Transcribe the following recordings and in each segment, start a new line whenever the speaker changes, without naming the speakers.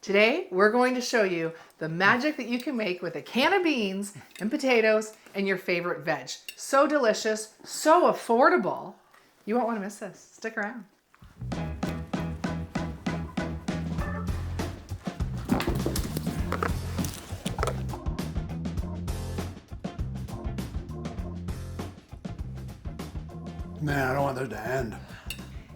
Today, we're going to show you the magic that you can make with a can of beans and potatoes and your favorite veg. So delicious, so affordable. You won't want to miss this. Stick around.
Man, I don't want this to end.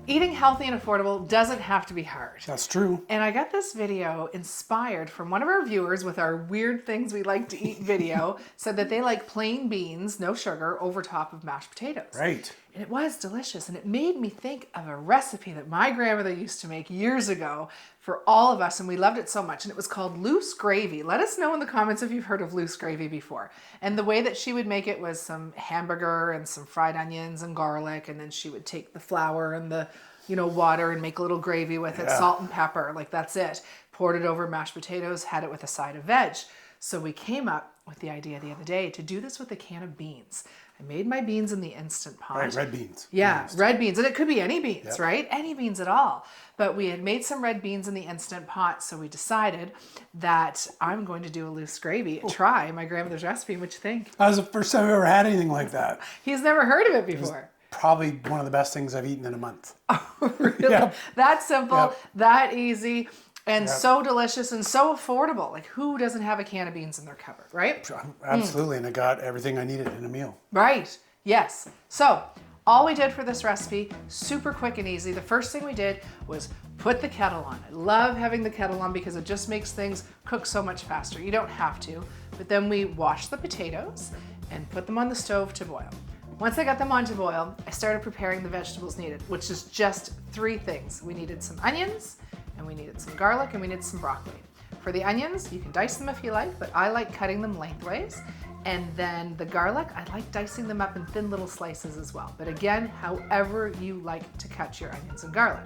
Eating healthy and affordable doesn't have to be hard.
That's true.
And I got this video inspired from one of our viewers with our weird things we like to eat video, said that they like plain beans, no sugar, over top of mashed potatoes.
Right.
And it was delicious. And it made me think of a recipe that my grandmother used to make years ago for all of us. And we loved it so much. And it was called loose gravy. Let us know in the comments if you've heard of loose gravy before. And the way that she would make it was some hamburger and some fried onions and garlic. And then she would take the flour and the water and make a little gravy with it, salt and pepper, like that's it. Poured it over mashed potatoes, had it with a side of veg. So we came up with the idea the other day to do this with a can of beans. I made my beans in the Instant Pot.
Right, red beans.
Yeah, red beans. And it could be any beans, right? Any beans at all. But we had made some red beans in the Instant Pot, so we decided that I'm going to do a loose gravy, try my grandmother's recipe. What you think?
That was the first time I've ever had anything like that.
He's never heard of it before.
Probably one of the best things I've eaten in a month.
Oh, really?
Yep.
That simple,
Yep.
that easy, and so delicious and so affordable. Like, who doesn't have a can of beans in their cupboard, right?
Absolutely, and I got everything I needed in a meal.
Right, yes. So, all we did for this recipe, super quick and easy. The first thing we did was put the kettle on. I love having the kettle on because it just makes things cook so much faster. You don't have to. But then we washed the potatoes and put them on the stove to boil. Once I got them on to boil, I started preparing the vegetables needed, which is just 3 things. We needed some onions, and we needed some garlic, and we needed some broccoli. For the onions, you can dice them if you like, but I like cutting them lengthways. And then the garlic, I like dicing them up in thin little slices as well. But again, however you like to cut your onions and garlic.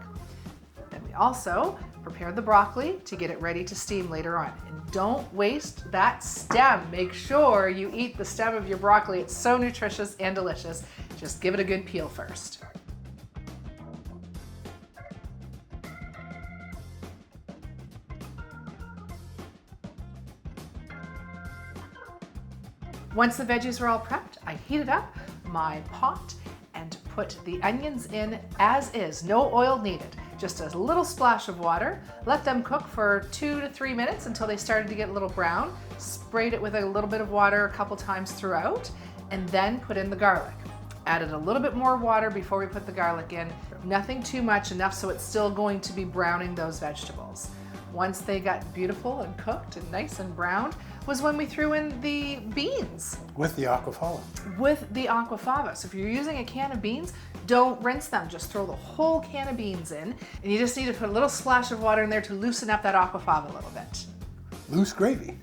Then we also prepared the broccoli to get it ready to steam later on. And don't waste that stem. Make sure you eat the stem of your broccoli. It's so nutritious and delicious. Just give it a good peel first. Once the veggies were all prepped, I heated up my pot and put the onions in as is, no oil needed. Just a little splash of water. Let them cook for 2 to 3 minutes until they started to get a little brown. Sprayed it with a little bit of water a couple times throughout, and then put in the garlic. Added a little bit more water before we put the garlic in. Nothing too much, enough so it's still going to be browning those vegetables. Once they got beautiful and cooked and nice and browned was when we threw in the beans.
With the aquafaba.
With the aquafaba. So if you're using a can of beans, don't rinse them. Just throw the whole can of beans in, and you just need to put a little splash of water in there to loosen up that aquafaba a little bit.
Loose gravy,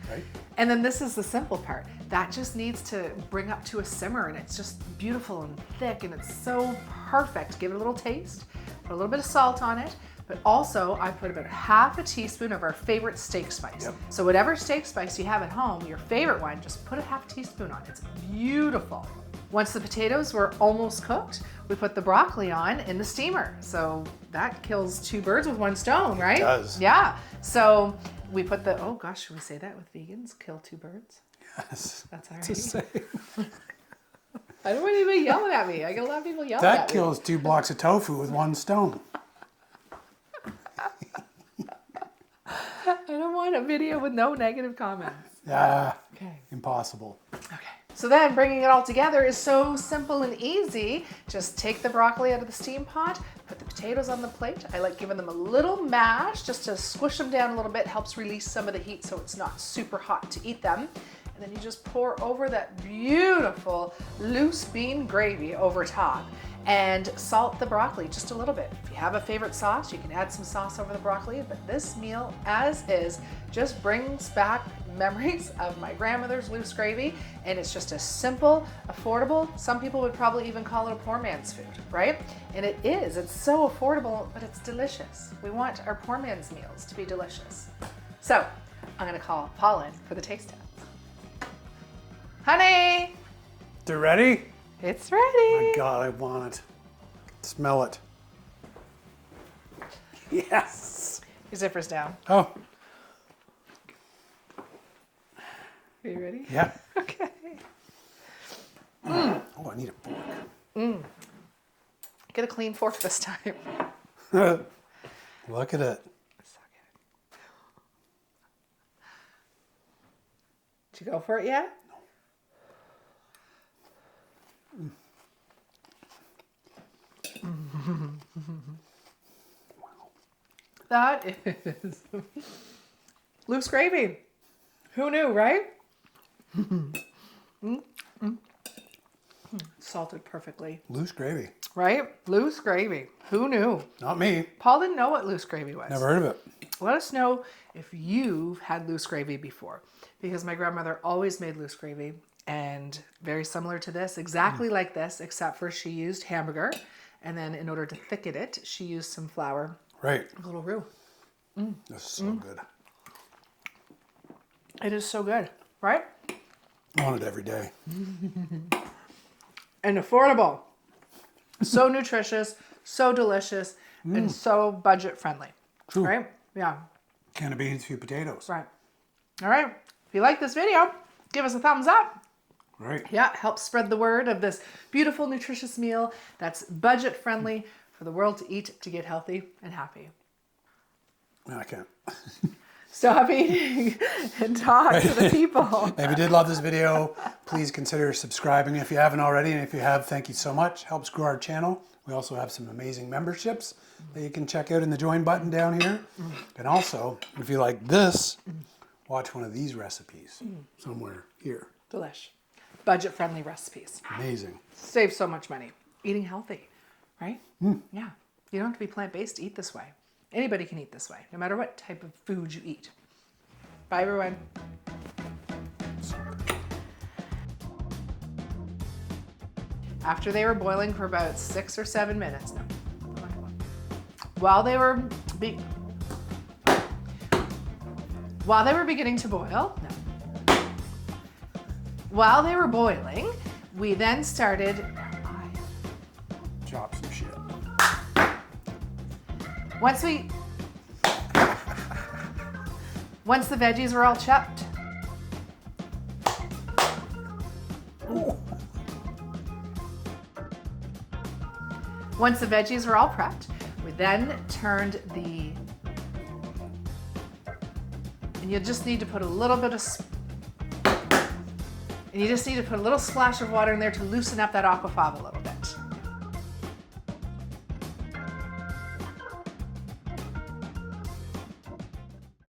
right?
And then this is the simple part. That just needs to bring up to a simmer, and it's just beautiful and thick, and it's so perfect. Give it a little taste. Put a little bit of salt on it. But also, I put about half a teaspoon of our favorite steak spice.
Yep.
So whatever steak spice you have at home, your favorite one, just put a half teaspoon on. It's beautiful. Once the potatoes were almost cooked, we put the broccoli on in the steamer. So that kills 2 birds with 1 stone, right?
It does.
Yeah. So we put the, oh gosh, should we say that with vegans? Kill 2 birds?
Yes.
That's all right.
To say.
I don't want anybody yelling at me. I get a lot of people yelling
That
at me.
kills 2 blocks of tofu with 1 stone.
I don't want a video with no negative comments.
Yeah.
Okay.
Impossible.
Okay. So then bringing it all together is so simple and easy. Just take the broccoli out of the steam pot, put the potatoes on the plate. I like giving them a little mash just to squish them down a little bit, helps release some of the heat so it's not super hot to eat them. And then you just pour over that beautiful loose bean gravy over top and salt the broccoli just a little bit. If you have a favorite sauce, you can add some sauce over the broccoli, but this meal as is just brings back memories of my grandmother's loose gravy, and it's just a simple, affordable, some people would probably even call it a poor man's food, right? And it is, it's so affordable, but it's delicious. We want our poor man's meals to be delicious. So I'm gonna call Paula in for the taste test. Honey,
They're ready?
it's ready.
Oh my God, I want it. Smell it. Yes.
Zipper's down.
Oh,
Are you ready?
yeah.
Okay.
Oh, I need a fork.
Get a clean fork this time.
Look at it.
So good. Did you go for it yet? That is loose gravy. Who knew, right? Salted perfectly,
Loose gravy.
right? Loose gravy. Who knew?
Not me.
Paul didn't know what loose gravy was.
Never heard of it.
Let us know if you've had loose gravy before, because my grandmother always made loose gravy, and very similar to this, exactly like this, except for she used hamburger, and then in order to thicken it, she used some flour,
Right.
a little roux.
This is so good.
It is so good, right?
I want it every day.
And affordable. So nutritious, so delicious, and so budget friendly.
True.
Right? Yeah.
Can of beans, few potatoes.
Right. All right. If you like this video, give us a thumbs up.
Right.
Yeah, help spread the word of this beautiful, nutritious meal that's budget friendly for the world to eat to get healthy and happy.
No, I can't.
Stop eating and talk to the people.
If you did love this video, please consider subscribing if you haven't already. And if you have, thank you so much. Helps grow our channel. We also have some amazing memberships that you can check out in the join button down here. And also, if you like this, watch one of these recipes somewhere here.
Delish. Budget friendly recipes.
Amazing.
Save so much money. Eating healthy, right? Yeah. You don't have to be plant-based to eat this way. Anybody can eat this way, no matter what type of food you eat. Bye, everyone. After they were boiling for about 6 or 7 minutes, no. While they were beginning to boil, no. While they were boiling, we then started.
Chop some shit.
Once the veggies were all chopped. Once the veggies were all prepped, we then turned and you just need to put a little bit of, and you just need to put a little splash of water in there to loosen up that aquafaba a little.